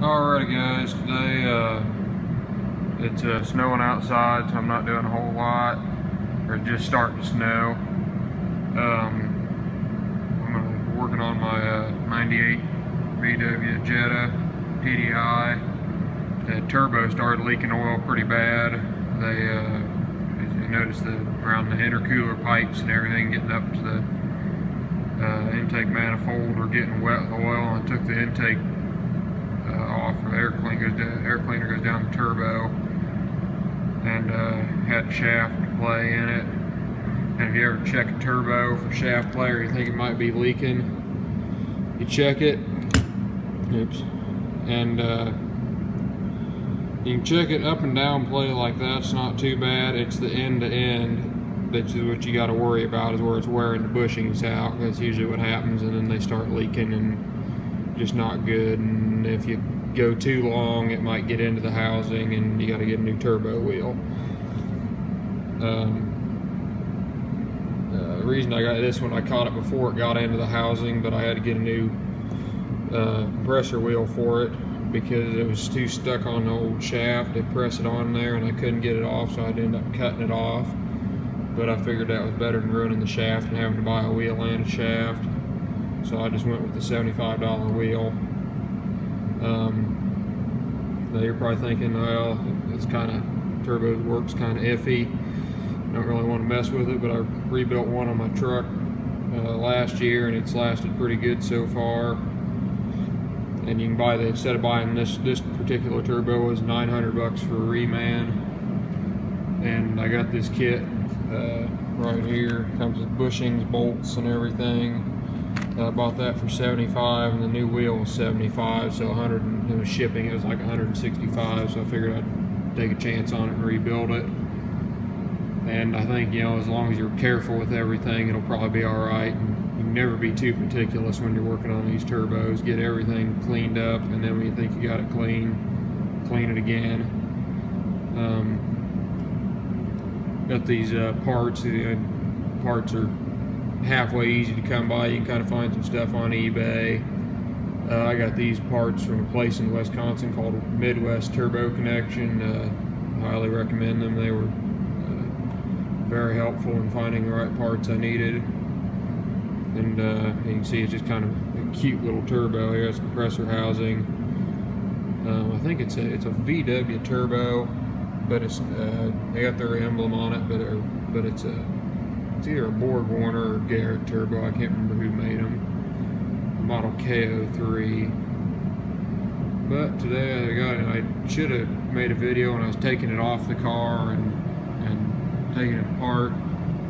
Alrighty guys, today it's snowing outside, so I'm not doing a whole lot, or just starting to snow. I'm working on my 98 VW Jetta PDI. The turbo started leaking oil pretty bad. As you notice, around the intercooler pipes and everything getting up to the intake manifold are getting wet with oil, and I took the intake off. The air cleaner goes down the turbo, and had shaft play in it. And if you ever check a turbo for shaft play or you think it might be leaking, you check it. Oops. And you can check it up and down play like that. It's not too bad. It's the end to end that's what you got to worry about, is where it's wearing the bushings out. That's usually what happens, and then they start leaking and just not good. And if you go too long, it might get into the housing, and you got to get a new turbo wheel. The reason I got this one, I caught it before it got into the housing, but I had to get a new compressor wheel for it because it was too stuck on the old shaft. They press it on there and I couldn't get it off, so I'd end up cutting it off. But I figured that was better than ruining the shaft and having to buy a wheel and a shaft, so I just went with the $75 wheel. Now you're probably thinking, well, it's kind of, turbo works kind of iffy, don't really want to mess with it, but I rebuilt one on my truck last year, and it's lasted pretty good so far. And you can buy instead of buying this particular turbo, was $900 for a reman. And I got this kit right here. Comes with bushings, bolts, and everything. I bought that for $75, and the new wheel was $75, so 100. And it was shipping. It was like $165, so I figured I'd take a chance on it and rebuild it. And I think, you know, as long as you're careful with everything, it'll probably be all right. And you can never be too meticulous when you're working on these turbos. Get everything cleaned up, and then when you think you got it clean, clean it again. Got these parts. The parts are halfway easy to come by. You can kind of find some stuff on eBay. I got these parts from a place in Wisconsin called Midwest Turbo Connection. Highly recommend them. They were very helpful in finding the right parts I needed. And you can see it's just kind of a cute little turbo here. It's compressor housing. I think it's a VW turbo, but it's they got their emblem on it, but it's either a Borg Warner or Garrett turbo. I can't remember who made them. Model KO3. But today I got it. I should have made a video when I was taking it off the car and taking it apart,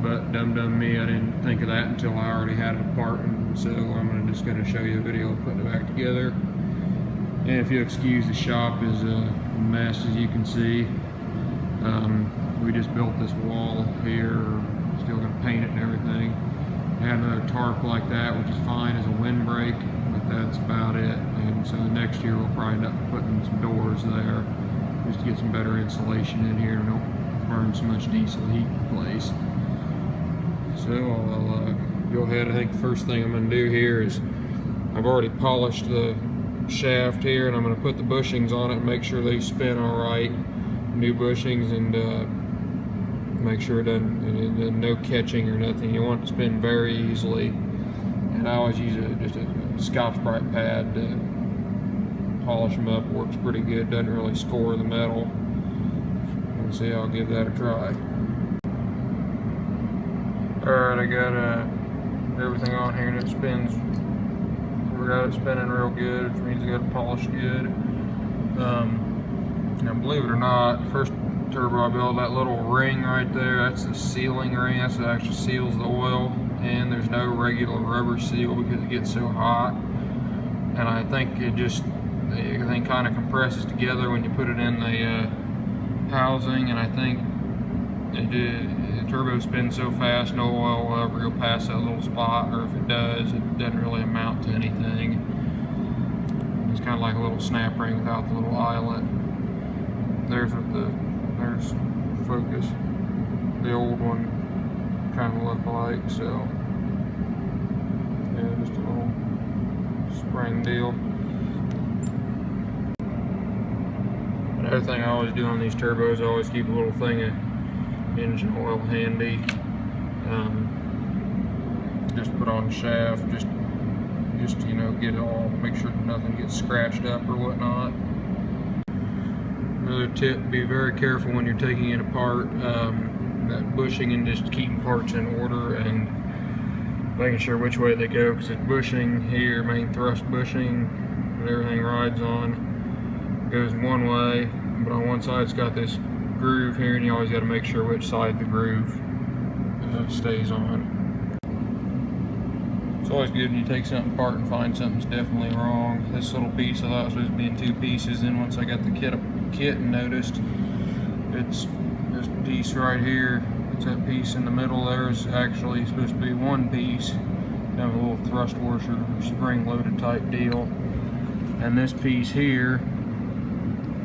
but dumb me, I didn't think of that until I already had it apart, and so I'm just going to show you a video of putting it back together. And if you excuse, the shop is a mess, as you can see. We just built this wall here, still going to paint it and everything. I had another tarp like that, which is fine as a windbreak, but that's about it. And so next year we'll probably end up putting some doors there, just to get some better insulation in here and don't burn so much diesel heat in place. So I'll go ahead. I think the first thing I'm going to do here is, I've already polished the shaft here, and I'm going to put the bushings on it and make sure they spin all right. New bushings, and make sure it doesn't, no catching or nothing. You want it to spin very easily. And I always use just a Scotch-Brite pad to polish them up. Works pretty good. Doesn't really score the metal. See, I'll give that a try. Alright, I got everything on here, and it spins. We got it spinning real good, which means I got it polished good. Now, believe it or not, first turbo I built, that little ring right there, that's the sealing ring. That's what actually seals the oil, and there's no regular rubber seal because it gets so hot. And I think everything kind of compresses together when you put it in the housing, and I think the turbo spins so fast no oil will ever go past that little spot, or if it does, it doesn't really amount to anything. It's kind of like a little snap ring without the little eyelet. There's focus. The old one kind of looked like, so yeah, just a little spring deal. Another thing I always do on these turbos, I always keep a little thing of engine oil handy. Just put on the shaft, just you know, get it all, make sure nothing gets scratched up or whatnot. Another tip: be very careful when you're taking it apart. That bushing and just keeping parts in order and making sure which way they go, because it's bushing here, main thrust bushing that everything rides on goes one way, but on one side it's got this groove here, and you always got to make sure which side the groove stays on. It's always good when you take something apart and find something's definitely wrong. This little piece I thought was supposed to be in 2 pieces, then once I got the kit and noticed it's this piece right here, it's that piece in the middle there is actually supposed to be 1 piece. Have a little thrust washer, spring loaded type deal. And this piece here,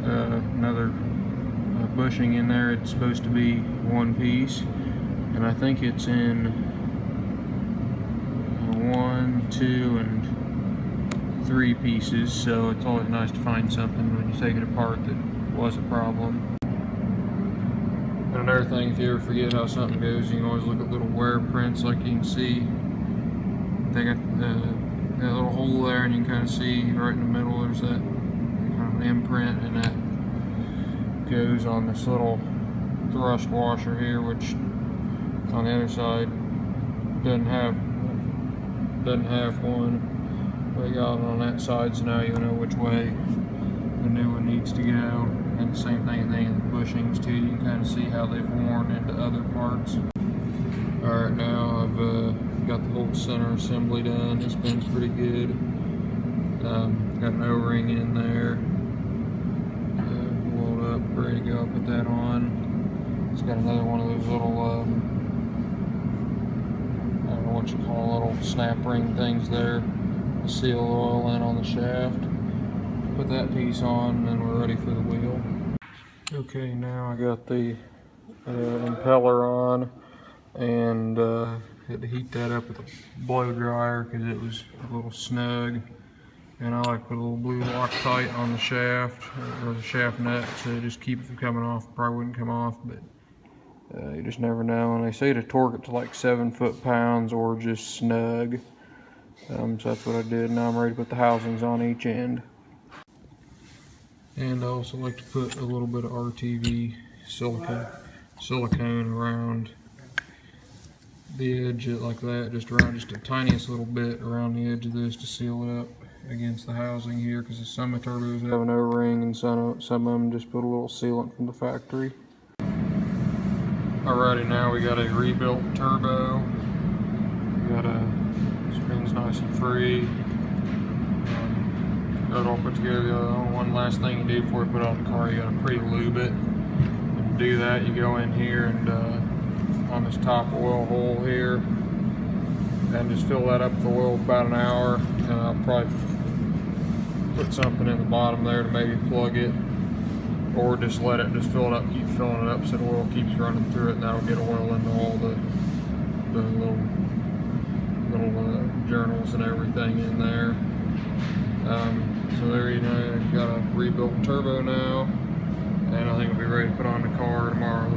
another bushing in there, it's supposed to be 1 piece. And I think it's in 1, 2, and 3 pieces, so it's always nice to find something when you take it apart that was a problem. And another thing, if you ever forget how something goes, you can always look at little wear prints, like you can see. They got that little hole there, and you can kind of see right in the middle there's that kind of imprint, and that goes on this little thrust washer here, which on the other side doesn't have one. They got it on that side, so now you know which way the new one needs to go. And the same thing in the bushings too, you can kind of see how they've worn into other parts. Alright, now I've got the whole center assembly done. It spins pretty good. Got an O-ring in there, rolled up, ready to go. I'll put that on. It's got another one of those little I don't know what you call little snap ring things there to seal oil in on the shaft. Put that piece on, and then we're ready for the wheel. Okay, now I got the impeller on, and had to heat that up with a blow dryer because it was a little snug. And I like to put a little blue Loctite on the shaft, or the shaft nut, to just keep it from coming off. Probably wouldn't come off, but you just never know. And they say to torque it to like 7 foot-pounds or just snug. So that's what I did. Now I'm ready to put the housings on each end. And I also like to put a little bit of RTV silicone around the edge like that, just the tiniest little bit around the edge of this to seal it up against the housing here, because some of the turbos have an O-ring and some of them just put a little sealant from the factory. Alrighty, now we got a rebuilt turbo. Spins nice and free. Got it all put together. The one last thing you do before you put it on the car, you gotta pre-lube it. And to do that, you go in here and on this top oil hole here, and just fill that up with oil about an hour. And I'll probably put something in the bottom there to maybe plug it, or just let it fill it up, keep filling it up so the oil keeps running through it, and that'll get oil into all the little journals and everything in there. So there you know, you've got a rebuilt turbo now, and I think we'll be ready to put on the car tomorrow.